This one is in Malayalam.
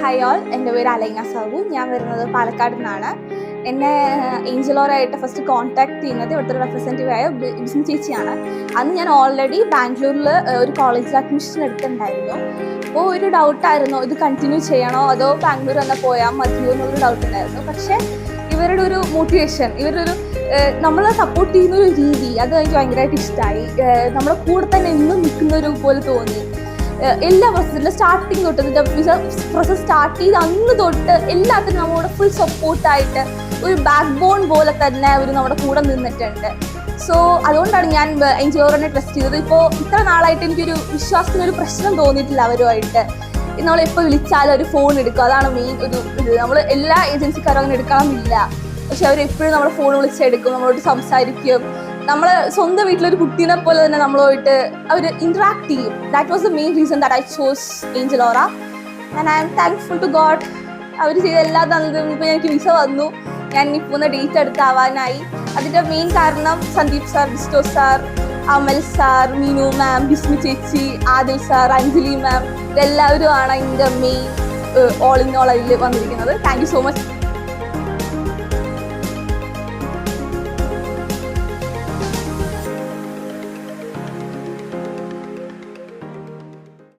ഹായ് ഓൾ, എൻ്റെ പേര് അലൈന സാബു. ഞാൻ വരുന്നത് പാലക്കാട് നിന്നാണ്. എന്നെ ഏഞ്ചലോറായിട്ട് ഫസ്റ്റ് കോൺടാക്ട് ചെയ്യുന്നത് ഇവിടുത്തെ റെപ്രസെൻറ്റേറ്റീവായ ബിസ്മി ചേച്ചിയാണ്. അന്ന് ഞാൻ ഓൾറെഡി ബാംഗ്ലൂരിൽ ഒരു കോളേജിൽ അഡ്മിഷൻ എടുത്തിട്ടുണ്ടായിരുന്നു. അപ്പോൾ ഒരു ഡൗട്ടായിരുന്നു, ഇത് കണ്ടിന്യൂ ചെയ്യണോ അതോ ബാംഗ്ലൂർ തന്നെ പോയാൽ മതിയോ എന്നൊരു ഡൗട്ട് ഉണ്ടായിരുന്നു. പക്ഷേ ഇവരുടെ ഒരു മോട്ടിവേഷൻ, ഇവരുടെ ഒരു നമ്മളെ സപ്പോർട്ട് ചെയ്യുന്നൊരു രീതി, അത് എനിക്ക് ഭയങ്കരമായിട്ട് ഇഷ്ടമായി. നമ്മളെ കൂടെ തന്നെ ഇന്നും നിൽക്കുന്നൊരു പോലെ തോന്നി. എല്ലാ പ്രോസസ്സിലും സ്റ്റാർട്ടിങ് തൊട്ട് പ്രോസസ് സ്റ്റാർട്ട് ചെയ്ത് അന്ന് തൊട്ട് എല്ലാത്തിനും നമ്മളോട് ഫുൾ സപ്പോർട്ടായിട്ട് ഒരു ബാക്ക് ബോൺ പോലെ തന്നെ അവർ നമ്മുടെ കൂടെ നിന്നിട്ടുണ്ട്. സോ അതുകൊണ്ടാണ് ഞാൻ ഏഞ്ചലോറിനെ ട്രസ്റ്റ് ചെയ്തത്. ഇപ്പോൾ ഇത്ര നാളായിട്ട് എനിക്കൊരു വിശ്വാസത്തിനൊരു പ്രശ്നം തോന്നിയിട്ടില്ല അവരുമായിട്ട്. നമ്മളെപ്പോൾ വിളിച്ചാലും ഒരു ഫോൺ എടുക്കും, അതാണ് മെയിൻ ഒരു ഇത്. നമ്മൾ എല്ലാ ഏജൻസിക്കാരും അങ്ങനെ എടുക്കണമെന്നില്ല, പക്ഷെ അവരെപ്പോഴും നമ്മുടെ ഫോൺ വിളിച്ചെടുക്കും, നമ്മളോട് സംസാരിക്കും. നമ്മൾ സ്വന്തം വീട്ടിലൊരു കുട്ടീനെ പോലെ തന്നെ നമ്മളുമായിട്ട് അവർ ഇൻറ്ററാക്ട് ചെയ്യും. That was the main reason that I chose Angelora and I am thankful to God. അവർ ചെയ്ത എല്ലാ തന്നതും. ഇപ്പോൾ എനിക്ക് വിസ വന്നു, ഞാൻ ഇനി പോകുന്ന ഡേറ്റ് എടുത്താവാനായി. അതിൻ്റെ മെയിൻ കാരണം സന്ദീപ് സാർ, ബിസ്റ്റോ സാർ, അമൽ സാർ, മീനു മാം, ബിസ്മി ചേച്ചി, ആദിൽ സാർ, അഞ്ജലി മാം, ഇതെല്ലാവരും ആണ് എൻ്റെ മെയിൻ ഓൾ ഇൻ ഓൾ അതിൽ വന്നിരിക്കുന്നത്. Thank you so much.